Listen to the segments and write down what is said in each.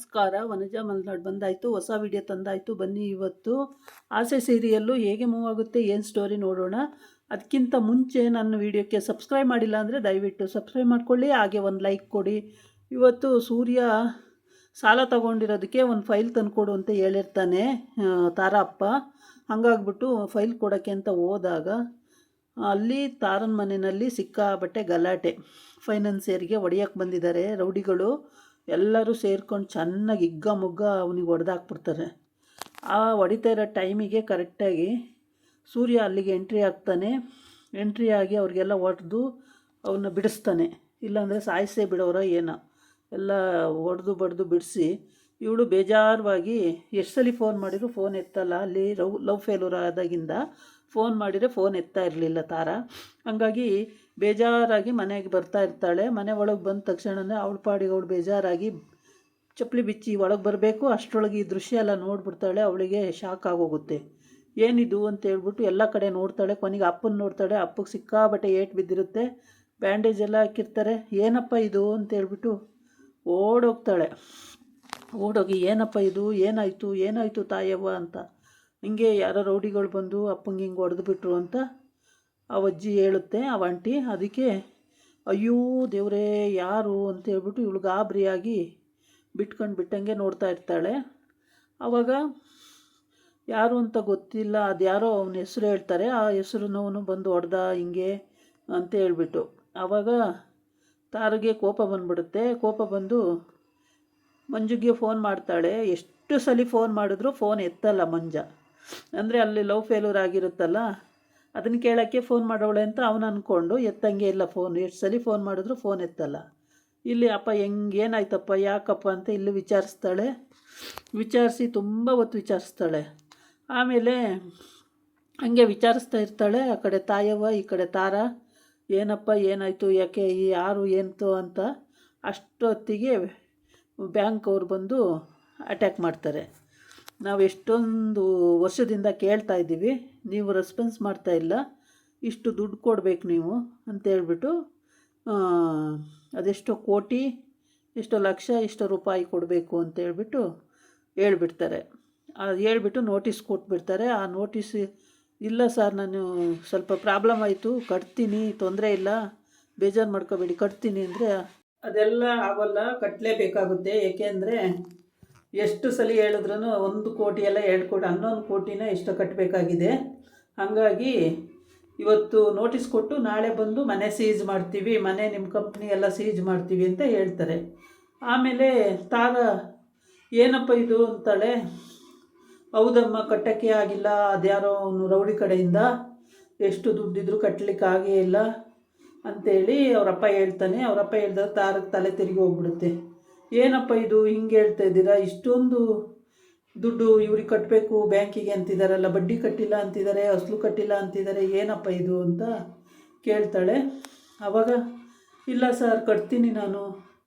ನಮಸ್ಕಾರ. ವನಜಾ ಮಲ್ನಾಡ್ ಬಂದಾಯಿತು, ಹೊಸ ವಿಡಿಯೋ ತಂದಾಯಿತು. ಬನ್ನಿ ಇವತ್ತು ಆಸೆ ಸೀರಿಯಲ್ಲು ಹೇಗೆ ಮೂವ್ ಆಗುತ್ತೆ, ಏನು ಸ್ಟೋರಿ ನೋಡೋಣ. ಅದಕ್ಕಿಂತ ಮುಂಚೆ ನನ್ನ ವಿಡಿಯೋಕ್ಕೆ ಸಬ್ಸ್ಕ್ರೈಬ್ ಮಾಡಿಲ್ಲ ಅಂದರೆ ದಯವಿಟ್ಟು ಸಬ್ಸ್ಕ್ರೈಬ್ ಮಾಡ್ಕೊಳ್ಳಿ, ಹಾಗೆ ಒಂದು ಲೈಕ್ ಕೊಡಿ. ಇವತ್ತು ಸೂರ್ಯ ಸಾಲ ತಗೊಂಡಿರೋದಕ್ಕೆ ಒಂದು ಫೈಲ್ ತಂದುಕೊಡು ಅಂತ ಹೇಳಿರ್ತಾನೆ ತಾರಪ್ಪ. ಹಾಗಾಗ್ಬಿಟ್ಟು ಫೈಲ್ ಕೊಡೋಕ್ಕೆ ಅಂತ ಹೋದಾಗ ಅಲ್ಲಿ ತಾರನ ಮನೆಯಲ್ಲಿ ಸಿಕ್ಕಾಬಟ್ಟೆ ಗಲಾಟೆ. ಫೈನಾನ್ಸಿಯರಿಗೆ ಹೊಡೆಯೋಕ್ಕೆ ಬಂದಿದ್ದಾರೆ ರೌಡಿಗಳು. ಎಲ್ಲರೂ ಸೇರ್ಕೊಂಡು ಚೆನ್ನಾಗಿ ಹಿಗ್ಗ ಮುಗ್ಗ ಅವನಿಗೆ ಹೊಡೆದಾಕ್ಬಿಡ್ತಾರೆ. ಆ ಹೊಡಿತಾ ಇರೋ ಟೈಮಿಗೆ ಕರೆಕ್ಟಾಗಿ ಸೂರ್ಯ ಅಲ್ಲಿಗೆ ಎಂಟ್ರಿ ಆಗ್ತಾನೆ. ಎಂಟ್ರಿ ಆಗಿ ಅವ್ರಿಗೆಲ್ಲ ಹೊಡೆದು ಅವನ್ನ ಬಿಡಿಸ್ತಾನೆ. ಇಲ್ಲಾಂದರೆ ಸಾಯಿಸೇ ಬಿಡೋರ ಏನೋ. ಎಲ್ಲ ಹೊಡೆದು ಬಡ್ದು ಬಿಡಿಸಿ ಇವಳು ಬೇಜಾರವಾಗಿ ಎಷ್ಟು ಸಲ ಫೋನ್ ಮಾಡಿದ್ರು ಫೋನ್ ಎತ್ತಲ್ಲ. ಅಲ್ಲಿ ಲವ್ ಫೇಲ್ಯೂರ್ ಆದಾಗಿಂದ ಫೋನ್ ಮಾಡಿದರೆ ಫೋನ್ ಎತ್ತಾ ಇರಲಿಲ್ಲ ತಾರ. ಹಂಗಾಗಿ ಬೇಜಾರಾಗಿ ಮನೆಗೆ ಬರ್ತಾ ಇರ್ತಾಳೆ. ಮನೆ ಒಳಗೆ ಬಂದ ತಕ್ಷಣವೇ ಅವಳ ಪಾಡಿಗೆ ಅವಳು ಬೇಜಾರಾಗಿ ಚಪ್ಪಲಿ ಬಿಚ್ಚಿ ಒಳಗೆ ಬರಬೇಕು. ಅಷ್ಟರೊಳಗೆ ಈ ದೃಶ್ಯ ಎಲ್ಲ ನೋಡ್ಬಿಡ್ತಾಳೆ. ಅವಳಿಗೆ ಶಾಕ್ ಆಗೋಗುತ್ತೆ. ಏನಿದು ಅಂತ ಹೇಳ್ಬಿಟ್ಟು ಎಲ್ಲ ಕಡೆ ನೋಡ್ತಾಳೆ. ಕೊನೆಗೆ ಅಪ್ಪನ ನೋಡ್ತಾಳೆ. ಅಪ್ಪಗೆ ಸಿಕ್ಕಾಬಟ್ಟೆ ಏಟು ಬಿದ್ದಿರುತ್ತೆ. ಬ್ಯಾಂಡೇಜ್ ಎಲ್ಲ ಹಾಕಿರ್ತಾರೆ. ಏನಪ್ಪ ಇದು ಅಂತ ಹೇಳ್ಬಿಟ್ಟು ಓಡೋಗ್ತಾಳೆ. ಓಡೋಗಿ ಏನಪ್ಪ ಇದು, ಏನಾಯಿತು ತಾಯವ್ವ ಅಂತ. ಹಿಂಗೆ ಯಾರೋ ರೌಡಿಗಳು ಬಂದು ಅಪ್ಪಂಗೆ ಹಿಂಗೆ ಹೊಡೆದುಬಿಟ್ರು ಅಂತ ಆ ಅಜ್ಜಿ ಹೇಳುತ್ತೆ, ಆ ಆಂಟಿ. ಅದಕ್ಕೆ ಅಯ್ಯೋ ದೇವರೇ ಯಾರು ಅಂತ ಹೇಳ್ಬಿಟ್ಟು ಇವಳು ಗಾಬರಿಯಾಗಿ ಬಿಟ್ಟಂಗೆ ನೋಡ್ತಾ ಇರ್ತಾಳೆ. ಆವಾಗ ಯಾರು ಅಂತ ಗೊತ್ತಿಲ್ಲ, ಅದು ಯಾರೋ ಅವನ ಹೆಸರು ಹೇಳ್ತಾರೆ. ಆ ಹೆಸರನ್ನವನು ಬಂದು ಹೊಡೆದ ಹಿಂಗೆ ಅಂತ ಹೇಳ್ಬಿಟ್ಟು. ಆವಾಗ ತಾರಿಗೆ ಕೋಪ ಬಂದ್ಬಿಡುತ್ತೆ. ಕೋಪ ಬಂದು ಮಂಜುಗೆ ಫೋನ್ ಮಾಡ್ತಾಳೆ. ಎಷ್ಟು ಸಲ ಫೋನ್ ಮಾಡಿದ್ರು ಫೋನ್ ಎತ್ತಲ್ಲ ಮಂಜ. ಅಂದರೆ ಅಲ್ಲಿ ಲವ್ ಫೇಲ್ಯೂರ್ ಆಗಿರುತ್ತಲ್ಲ, ಅದನ್ನು ಕೇಳೋಕ್ಕೆ ಫೋನ್ ಮಾಡೋಳೆ ಅಂತ ಅವನು ಅಂದ್ಕೊಂಡು ಎತ್ತಂಗೆ ಇಲ್ಲ ಫೋನ್. ಎಷ್ಟು ಸಲ ಫೋನ್ ಮಾಡಿದ್ರು ಫೋನ್ ಎತ್ತಲ್ಲ. ಇಲ್ಲಿ ಅಪ್ಪ ಏನಾಯ್ತಪ್ಪ ಯಾಕಪ್ಪ ಅಂತ ಇಲ್ಲಿ ವಿಚಾರಿಸ್ತಾಳೆ. ವಿಚಾರಿಸಿ ತುಂಬ ಹೊತ್ತು ವಿಚಾರಿಸ್ತಾಳೆ. ಆಮೇಲೆ ಹಂಗೆ ವಿಚಾರಿಸ್ತಾ ಇರ್ತಾಳೆ. ಆ ಕಡೆ ತಾಯವ್ವ, ಈ ಕಡೆ ತಾರ. ಏನಪ್ಪ ಏನಾಯಿತು, ಯಾಕೆ, ಯಾರು ಎಂತು ಅಂತ. ಅಷ್ಟೊತ್ತಿಗೆ ಬ್ಯಾಂಕ್ ಅವ್ರು ಬಂದು ಅಟ್ಯಾಕ್ ಮಾಡ್ತಾರೆ. ನಾವು ಎಷ್ಟೊಂದು ವರ್ಷದಿಂದ ಕೇಳ್ತಾ ಇದ್ದೀವಿ, ನೀವು ರೆಸ್ಪಾನ್ಸ್ ಮಾಡ್ತಾಯಿಲ್ಲ, ಇಷ್ಟು ದುಡ್ಡು ಕೊಡಬೇಕು ನೀವು ಅಂತೇಳ್ಬಿಟ್ಟು ಅದೆಷ್ಟೋ ಕೋಟಿ, ಎಷ್ಟೋ ಲಕ್ಷ, ಎಷ್ಟೋ ರೂಪಾಯಿ ಕೊಡಬೇಕು ಅಂತೇಳ್ಬಿಟ್ಟು ಹೇಳ್ಬಿಡ್ತಾರೆ. ಅದು ಹೇಳ್ಬಿಟ್ಟು ನೋಟಿಸ್ ಕೊಟ್ಬಿಡ್ತಾರೆ. ಆ ನೋಟಿಸ್, ಇಲ್ಲ ಸರ್ ನಾನು ಸ್ವಲ್ಪ ಪ್ರಾಬ್ಲಮ್ ಆಯಿತು, ಕಟ್ತೀನಿ, ತೊಂದರೆ ಇಲ್ಲ, ಬೇಜಾರು ಮಾಡ್ಕೋಬೇಡಿ, ಕಟ್ತೀನಿ ಅಂದರೆ ಅದೆಲ್ಲ ಆಗೋಲ್ಲ, ಕಟ್ಟಲೇಬೇಕಾಗುತ್ತೆ. ಏಕೆಂದರೆ ಎಷ್ಟು ಸಲ ಹೇಳಿದ್ರೂ 1 ಕೋಟಿ ಎಲ್ಲ 2 ಕೋಟಿ 11 ಕೋಟಿನ ಎಷ್ಟು ಕಟ್ಟಬೇಕಾಗಿದೆ. ಹಾಗಾಗಿ ಇವತ್ತು ನೋಟಿಸ್ ಕೊಟ್ಟು ನಾಳೆ ಬಂದು ಮನೆ ಸೀಜ್ ಮಾಡ್ತೀವಿ, ಮನೆ ನಿಮ್ಮ ಕಂಪ್ನಿ ಎಲ್ಲ ಸೀಜ್ ಮಾಡ್ತೀವಿ ಅಂತ ಹೇಳ್ತಾರೆ. ಆಮೇಲೆ ತಾರ ಏನಪ್ಪ ಇದು ಅಂತಾಳೆ. ಹೌದಮ್ಮ, ಕಟ್ಟೋಕ್ಕೆ ಆಗಿಲ್ಲ, ಅದ್ಯಾರೋ ಅವನು ರೌಡಿ ಕಡೆಯಿಂದ ಎಷ್ಟು ದುಡ್ಡಿದ್ರು ಕಟ್ಟಲಿಕ್ಕಾಗೇ ಇಲ್ಲ ಅಂಥೇಳಿ ಅವರಪ್ಪ ಹೇಳ್ತಾನೆ. ಅವರಪ್ಪ ಹೇಳಿದಾಗ ತಾರಕ್ಕೆ ತಲೆ ತಿರುಗಿ ಹೋಗ್ಬಿಡುತ್ತೆ. ಏನಪ್ಪ ಇದು ಹಿಂಗೆ ಹೇಳ್ತಾ ಇದ್ದೀರಾ, ಇಷ್ಟೊಂದು ದುಡ್ಡು ಇವ್ರಿಗೆ ಕಟ್ಟಬೇಕು ಬ್ಯಾಂಕಿಗೆ ಅಂತಿದ್ದಾರಲ್ಲ, ಬಡ್ಡಿ ಕಟ್ಟಿಲ್ಲ ಅಂತಿದ್ದಾರೆ, ಅಸಲು ಕಟ್ಟಿಲ್ಲ ಅಂತಿದ್ದಾರೆ, ಏನಪ್ಪ ಇದು ಅಂತ ಕೇಳ್ತಾಳೆ. ಆವಾಗ ಇಲ್ಲ ಸರ್ ಕಟ್ತೀನಿ, ನಾನು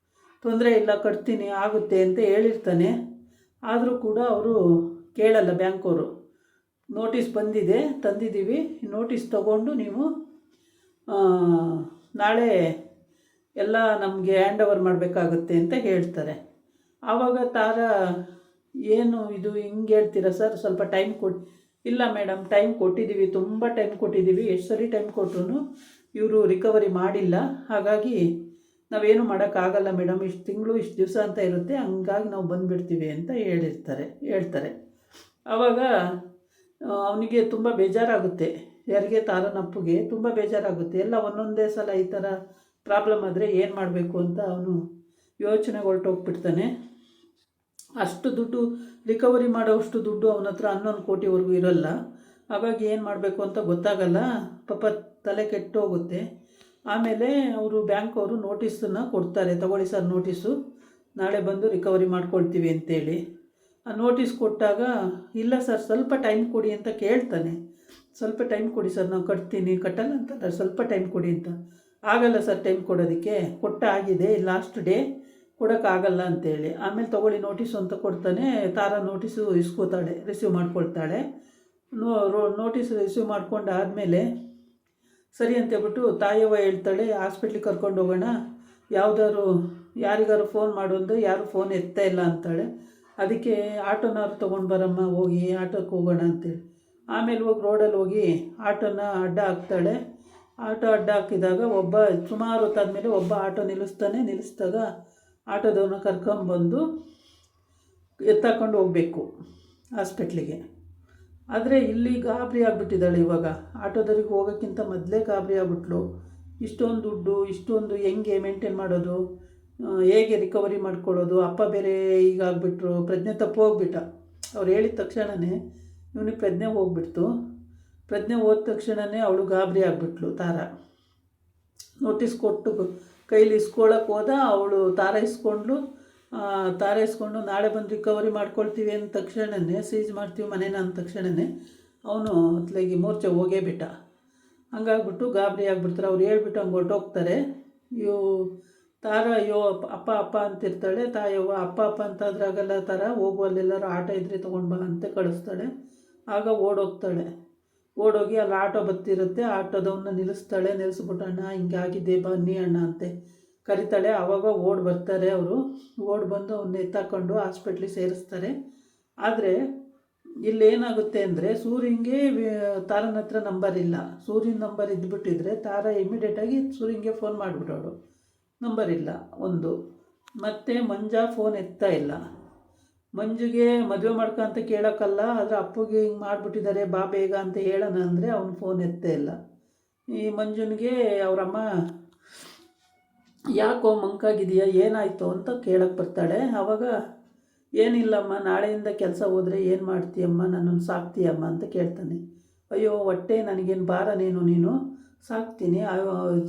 ತೊಂದರೆ ಇಲ್ಲ, ಕಟ್ತೀನಿ, ಆಗುತ್ತೆ ಅಂತ ಹೇಳಿರ್ತಾನೆ. ಆದರೂ ಕೂಡ ಅವರು ಕೇಳಲ್ಲ ಬ್ಯಾಂಕವರು. ನೋಟಿಸ್ ಬಂದಿದೆ, ತಂದಿದ್ದೀವಿ, ನೋಟಿಸ್ ತಗೊಂಡು ನೀವು ನಾಳೆ ಎಲ್ಲ ನಮಗೆ ಹ್ಯಾಂಡ್ ಓವರ್ ಮಾಡಬೇಕಾಗುತ್ತೆ ಅಂತ ಹೇಳ್ತಾರೆ. ಆವಾಗ ತಾರ ಏನು ಇದು ಹಿಂಗೆ ಹೇಳ್ತೀರಾ ಸರ್, ಸ್ವಲ್ಪ ಟೈಮ್ ಕೊಡಿ. ಇಲ್ಲ ಮೇಡಮ್, ಟೈಮ್ ಕೊಟ್ಟಿದ್ದೀವಿ, ತುಂಬ ಟೈಮ್ ಕೊಟ್ಟಿದ್ದೀವಿ, ಎಷ್ಟು ಸರಿ ಟೈಮ್ ಕೊಟ್ಟರು ಇವರು ರಿಕವರಿ ಮಾಡಿಲ್ಲ, ಹಾಗಾಗಿ ನಾವೇನು ಮಾಡೋಕ್ಕಾಗಲ್ಲ ಮೇಡಮ್, ಇಷ್ಟು ತಿಂಗಳು ಇಷ್ಟು ದಿವಸ ಅಂತ ಇರುತ್ತೆ, ಹಂಗಾಗಿ ನಾವು ಬಂದುಬಿಡ್ತೀವಿ ಅಂತ ಹೇಳ್ತಾರೆ. ಆವಾಗ ಅವನಿಗೆ ತುಂಬ ಬೇಜಾರಾಗುತ್ತೆ. ಯಾರಿಗೆ, ತಾರನಪ್ಪಗೆ ತುಂಬ ಬೇಜಾರಾಗುತ್ತೆ. ಎಲ್ಲ ಒಂದೊಂದೇ ಸಲ ಈ ಥರ ಪ್ರಾಬ್ಲಮ್ ಆದರೆ ಏನು ಮಾಡಬೇಕು ಅಂತ ಅವನು ಯೋಚನೆಗೆ ಹೊರಟೋಗ್ಬಿಡ್ತಾನೆ. ಅಷ್ಟು ದುಡ್ಡು ರಿಕವರಿ ಮಾಡೋವಷ್ಟು ದುಡ್ಡು ಅವನ ಹತ್ರ 11 ಕೋಟಿವರೆಗೂ ಇರೋಲ್ಲ. ಹಾಗಾಗಿ ಏನು ಮಾಡಬೇಕು ಅಂತ ಗೊತ್ತಾಗಲ್ಲ. ಪಾಪ ತಲೆ ಕೆಟ್ಟೋಗುತ್ತೆ. ಆಮೇಲೆ ಅವರು ಬ್ಯಾಂಕವರು ನೋಟಿಸನ್ನು ಕೊಡ್ತಾರೆ. ತಗೊಳ್ಳಿ ಸರ್ ನೋಟಿಸು, ನಾಳೆ ಬಂದು ರಿಕವರಿ ಮಾಡ್ಕೊಳ್ತೀವಿ ಅಂತೇಳಿ. ಆ ನೋಟಿಸ್ ಕೊಟ್ಟಾಗ ಇಲ್ಲ ಸರ್ ಸ್ವಲ್ಪ ಟೈಮ್ ಕೊಡಿ ಅಂತ ಕೇಳ್ತಾನೆ. ಸ್ವಲ್ಪ ಟೈಮ್ ಕೊಡಿ ಸರ್, ನಾವು ಕಟ್ತೀನಿ, ಕಟ್ಟಲ್ಲ ಅಂತ ಸ್ವಲ್ಪ ಟೈಮ್ ಕೊಡಿ ಅಂತ. ಆಗಲ್ಲ ಸರ್ ಟೈಮ್ ಕೊಡೋದಕ್ಕೆ, ಆಗಿದೆ, ಲಾಸ್ಟ್ ಡೇ, ಕೊಡೋಕ್ಕಾಗಲ್ಲ ಅಂತೇಳಿ. ಆಮೇಲೆ ತೊಗೊಳ್ಳಿ ನೋಟಿಸು ಅಂತ ಕೊಡ್ತಾನೆ. ತಾರ ನೋಟಿಸು ಇಸ್ಕೋತಾಳೆ, ರಿಸೀವ್ ಮಾಡ್ಕೊಳ್ತಾಳೆ. ನೋಟಿಸ್ ರಿಸೀವ್ ಮಾಡ್ಕೊಂಡಾದಮೇಲೆ ಸರಿ ಅಂತೇಳ್ಬಿಟ್ಟು ತಾಯವ್ವ ಹೇಳ್ತಾಳೆ, ಹಾಸ್ಪಿಟ್ಲಿಗೆ ಕರ್ಕೊಂಡು ಹೋಗೋಣ, ಯಾವುದಾದ್ರು ಯಾರಿಗಾರು ಫೋನ್ ಮಾಡು ಅಂದರೆ ಯಾರು ಫೋನ್ ಎತ್ತಾ ಇಲ್ಲ ಅಂತಾಳೆ. ಅದಕ್ಕೆ ಆಟೋನಾದ್ರು ತೊಗೊಂಡು ಬರಮ್ಮ, ಹೋಗಿ ಆಟೋಕ್ಕೆ ಹೋಗೋಣ ಅಂತೇಳಿ. ಆಮೇಲೆ ಹೋಗಿ ರೋಡಲ್ಲಿ ಹೋಗಿ ಆಟೋನ ಅಡ್ಡ ಹಾಕ್ತಾಳೆ. ಆಟೋ ಅಡ್ಡ ಹಾಕಿದಾಗ ಸುಮಾರು ಹೊತ್ತಾದಮೇಲೆ ಒಬ್ಬ ಆಟೋ ನಿಲ್ಲಿಸಿದಾಗ ಆಟೋದವನ್ನ ಕರ್ಕೊಂಬಂದು ಎತ್ತಾಕೊಂಡು ಹೋಗಬೇಕು ಹಾಸ್ಪಿಟ್ಲಿಗೆ. ಆದರೆ ಇಲ್ಲಿ ಗಾಬರಿ ಆಗಿಬಿಟ್ಟಿದ್ದಾಳೆ. ಇವಾಗ ಆಟೋದವ್ರಿಗೆ ಹೋಗೋಕ್ಕಿಂತ ಮೊದಲೇ ಗಾಬರಿ ಆಗ್ಬಿಟ್ಲು. ಇಷ್ಟೊಂದು ದುಡ್ಡು, ಇಷ್ಟೊಂದು ಹೆಂಗೆ ಮೇಂಟೈನ್ ಮಾಡೋದು, ಹೇಗೆ ರಿಕವರಿ ಮಾಡ್ಕೊಳ್ಳೋದು. ಅಪ್ಪ ಬೇರೆ ಈಗ ಆಗಿಬಿಟ್ರು, ಪ್ರಜ್ಞೆ ತಪ್ಪು ಹೋಗ್ಬಿಟ್ಟ. ಅವ್ರು ಹೇಳಿದ ತಕ್ಷಣವೇ ಇವನಿಗೆ ಪ್ರಜ್ಞೆ ಹೋಗ್ಬಿಡ್ತು. ಪ್ರಜ್ಞೆ ಹೋದ ತಕ್ಷಣವೇ ಅವಳು ಗಾಬರಿ ಆಗಿಬಿಟ್ಲು. ನೋಟಿಸ್ ಕೊಟ್ಟು ಕೈಲಿ ಇಸ್ಕೊಳ್ಳೋಕೆ ಹೋದ. ಅವಳು ತಾರ ಇಸ್ಕೊಂಡು ನಾಳೆ ಬಂದು ರಿಕವರಿ ಮಾಡ್ಕೊಳ್ತೀವಿ ಅಂದ ತಕ್ಷಣವೇ, ಸೀಜ್ ಮಾಡ್ತೀವಿ ಮನೇನ ಅಂದ ತಕ್ಷಣವೇ ಅವನು ಅತ್ಲಾಗಿ ಮೂರ್ಛೆ ಹೋಗೇ ಬಿಟ್ಟ. ಹಂಗಾಗ್ಬಿಟ್ಟು ಗಾಬರಿ ಆಗಿಬಿಡ್ತಾರೆ. ಅವ್ರು ಹೇಳ್ಬಿಟ್ಟು ಹಂಗೆ ಹೊರಟೋಗ್ತಾರೆ. ತಾರ ಅಯ್ಯೋ ಅಪ್ಪ ಅಪ್ಪ ಅಂತಿರ್ತಾಳೆ. ತಾಯವ್ವ ಅಪ್ಪ ಅಂತಾದ್ರಾಗಲ್ಲ, ತಾರ ಹೋಗು, ಅಲ್ಲೆಲ್ಲರೂ ಆಟೋ ಇದ್ರೆ ತೊಗೊಂಡು ಬಾ ಅಂತ ಕಳಿಸ್ತಾಳೆ. ಆಗ ಓಡೋಗಿ ಅಲ್ಲಿ ಆಟೋ ಬರ್ತಿರುತ್ತೆ. ಆಟೋದವನ್ನ ನಿಲ್ಲಿಸ್ಬಿಟ್ಟು ಅಣ್ಣ ಹಿಂಗೆ ಆಗಿದೆ ಬನ್ನಿ ಅಣ್ಣ ಅಂತೆ ಕರಿತಾಳೆ. ಆವಾಗ ಬರ್ತಾರೆ ಅವರು. ಬಂದು ಅವನ್ನ ಎತ್ತಾಕೊಂಡು ಹಾಸ್ಪಿಟ್ಲಿಗೆ ಸೇರಿಸ್ತಾರೆ. ಆದರೆ ಇಲ್ಲೇನಾಗುತ್ತೆ ಅಂದರೆ ಸೂರ್ಯಂಗೆ ತಾರನ ಹತ್ರ ನಂಬರ್ ಇಲ್ಲ. ಸೂರ್ಯನ ನಂಬರ್ ಇದ್ದುಬಿಟ್ಟಿದ್ರೆ ತಾರ ಇಮಿಡಿಯೇಟಾಗಿ ಸೂರ್ಯಂಗೆ ಫೋನ್ ಮಾಡಿಬಿಡೋಳು. ನಂಬರ್ ಇಲ್ಲ ಒಂದು. ಮತ್ತು ಮಂಜಾ ಫೋನ್ ಎತ್ತಾ ಇಲ್ಲ. ಮಂಜುಗೆ ಮದುವೆ ಮಾಡ್ಕೊಂತ ಕೇಳೋಕ್ಕಲ್ಲ, ಆದರೆ ಅಪ್ಪಗೆ ಹಿಂಗೆ ಮಾಡಿಬಿಟ್ಟಿದ್ದಾರೆ ಬಾ ಬೇಗ ಅಂತ ಹೇಳೋಣ ಅಂದರೆ ಅವನು ಫೋನ್ ಎತ್ತೇ ಇಲ್ಲ. ಈ ಮಂಜುನಿಗೆ ಅವರಮ್ಮ ಯಾಕೋ ಮಂಕಾಗಿದೆಯಾ, ಏನಾಯಿತು ಅಂತ ಕೇಳಕ್ಕೆ ಬರ್ತಾಳೆ. ಆವಾಗ ಏನಿಲ್ಲಮ್ಮ, ನಾಳೆಯಿಂದ ಕೆಲಸ ಹೋದರೆ ಏನು ಮಾಡ್ತೀಯಮ್ಮ, ನನ್ನನ್ನು ಸಾಕ್ತೀಯಮ್ಮ ಅಂತ ಕೇಳ್ತಾನೆ. ಅಯ್ಯೋ ಹೊಟ್ಟೆ ನನಗೇನು ಭಾರನೇನು, ನೀನು ಸಾಕ್ತೀನಿ,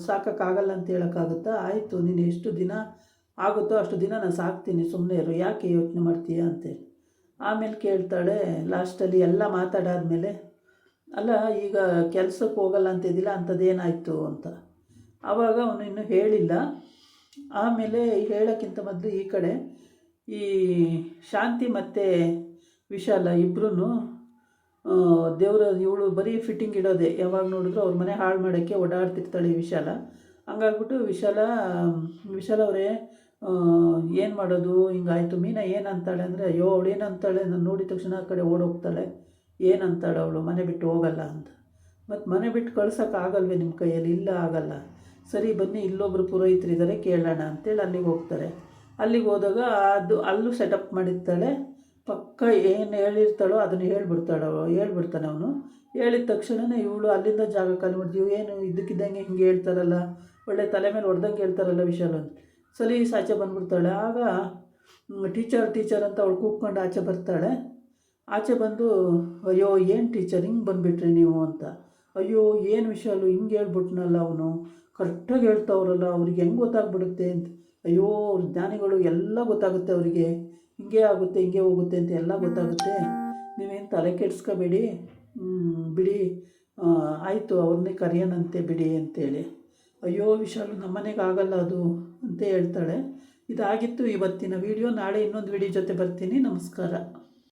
ಸಾಕೋಕ್ಕಾಗಲ್ಲ ಅಂತ ಹೇಳೋಕ್ಕಾಗುತ್ತಾ? ಆಯಿತು, ನೀನು ಎಷ್ಟು ದಿನ ಆಗುತ್ತೋ ಅಷ್ಟು ದಿನ ನಾನು ಸಾಕ್ತೀನಿ, ಸುಮ್ಮನೆ ಇರು, ಯಾಕೆ ಯೋಚನೆ ಮಾಡ್ತೀಯ ಅಂತೇಳಿ. ಆಮೇಲೆ ಕೇಳ್ತಾಳೆ ಲಾಸ್ಟಲ್ಲಿ ಎಲ್ಲ ಮಾತಾಡಾದ್ಮೇಲೆ, ಅಲ್ಲ ಈಗ ಕೆಲಸಕ್ಕೆ ಹೋಗಲ್ಲ ಅಂತಿದ್ದಿಲ್ಲ, ಅಂಥದ್ದೇನಾಯಿತು ಅಂತ. ಆವಾಗ ಅವನು ಇನ್ನೂ ಹೇಳಿಲ್ಲ. ಆಮೇಲೆ ಹೇಳೋಕ್ಕಿಂತ ಮೊದಲು ಈ ಕಡೆ ಈ ಶಾಂತಿ ಮತ್ತು ವಿಶಾಲ ಇಬ್ಬರೂ ಇವಳು ಬರೀ ಫಿಟ್ಟಿಂಗ್ ಇಡೋದೆ, ಯಾವಾಗ ನೋಡಿದ್ರು ಅವ್ರ ಮನೆ ಹಾಳು ಮಾಡೋಕ್ಕೆ ಓಡಾಡ್ತಿರ್ತಾಳೆ ಈ ವಿಶಾಲ. ಹಂಗಾಗ್ಬಿಟ್ಟು ವಿಶಾಲ ಅವರೇ ಏನು ಮಾಡೋದು, ಹಿಂಗಾಯಿತು. ಮೀನಾ ಏನಂತಾಳೆ ಅಂದರೆ, ಅಯ್ಯೋ ಅವಳು ಏನಂತಾಳೆ, ನಾನು ನೋಡಿದ ತಕ್ಷಣ ಆ ಕಡೆ ಓಡೋಗ್ತಾಳೆ. ಏನಂತಾಳೆ ಅವಳು, ಮನೆ ಬಿಟ್ಟು ಹೋಗಲ್ಲ ಅಂತ. ಮತ್ತು ಮನೆ ಬಿಟ್ಟು ಕಳ್ಸೋಕ್ಕಾಗಲ್ವೇ ನಿಮ್ಮ ಕೈಯಲ್ಲಿ? ಇಲ್ಲ ಆಗಲ್ಲ. ಸರಿ ಬನ್ನಿ, ಇಲ್ಲೊಬ್ಬರು ಪುರೋಹಿತರಿದ್ದಾರೆ ಕೇಳೋಣ ಅಂತೇಳಿ ಅಲ್ಲಿಗೆ ಹೋಗ್ತಾರೆ. ಅಲ್ಲಿಗೆ ಹೋದಾಗ ಅಲ್ಲೂ ಸೆಟಪ್ ಮಾಡಿರ್ತಾಳೆ. ಪಕ್ಕ ಏನು ಹೇಳಿರ್ತಾಳೋ ಅದನ್ನು ಹೇಳ್ಬಿಡ್ತಾನೆ ಅವನು. ಹೇಳಿದ ತಕ್ಷಣವೇ ಇವಳು ಅಲ್ಲಿಂದ ಜಾಗ ಖಾಲಿ ಮಾಡ್ತೀವಿ. ಏನು ಇದ್ದಕ್ಕಿದ್ದಂಗೆ ಹಿಂಗೆ ಹೇಳ್ತಾರಲ್ಲ, ಒಳ್ಳೆ ತಲೆ ಮೇಲೆ ಹೊಡೆದಂಗೆ ಹೇಳ್ತಾರಲ್ಲ ವಿಶಾಲ ಅಂತ. ಸಲೀಸ್ ಆಚೆ ಬಂದುಬಿಡ್ತಾಳೆ. ಆಗ ಟೀಚರ್ ಅಂತ ಅವಳು ಕೂತ್ಕೊಂಡು ಆಚೆ ಬರ್ತಾಳೆ. ಆಚೆ ಬಂದು, ಅಯ್ಯೋ ಏನು ಟೀಚರ್ ಹಿಂಗೆ ಬಂದುಬಿಟ್ರಿ ನೀವು ಅಂತ. ಅಯ್ಯೋ ಏನು ವಿಶಾಲು ಹಿಂಗೆ ಹೇಳ್ಬಿಟ್ನಲ್ಲ, ಅವನು ಕರೆಕ್ಟಾಗಿ ಹೇಳ್ತಾವ್ರಲ್ಲ, ಅವ್ರಿಗೆ ಹೆಂಗೆ ಗೊತ್ತಾಗ್ಬಿಡುತ್ತೆ ಅಂತ. ಅಯ್ಯೋ ಅವ್ರ ಜ್ಞಾನಿಗಳು ಎಲ್ಲ ಗೊತ್ತಾಗುತ್ತೆ ಅವರಿಗೆ, ಹಿಂಗೆ ಆಗುತ್ತೆ ಹಿಂಗೆ ಹೋಗುತ್ತೆ ಅಂತ ಎಲ್ಲ ಗೊತ್ತಾಗುತ್ತೆ, ನೀವೇನು ತಲೆ ಕೆಡಿಸ್ಕೋಬೇಡಿ, ಬಿಡಿ, ಆಯಿತು ಅವ್ರನ್ನೇ ಕರೆಯೋಣಂತೆ ಬಿಡಿ ಅಂತೇಳಿ. ಅಯ್ಯೋ ವಿಶಾಲು ನಮ್ಮನೆಗೆ ಆಗಲ್ಲ ಅದು ಅಂತ ಹೇಳ್ತಾಳೆ. ಇದಾಗಿತ್ತು ಇವತ್ತಿನ ವಿಡಿಯೋ. ನಾಳೆ ಇನ್ನೊಂದು ವಿಡಿಯೋ ಜೊತೆ ಬರ್ತೀನಿ. ನಮಸ್ಕಾರ.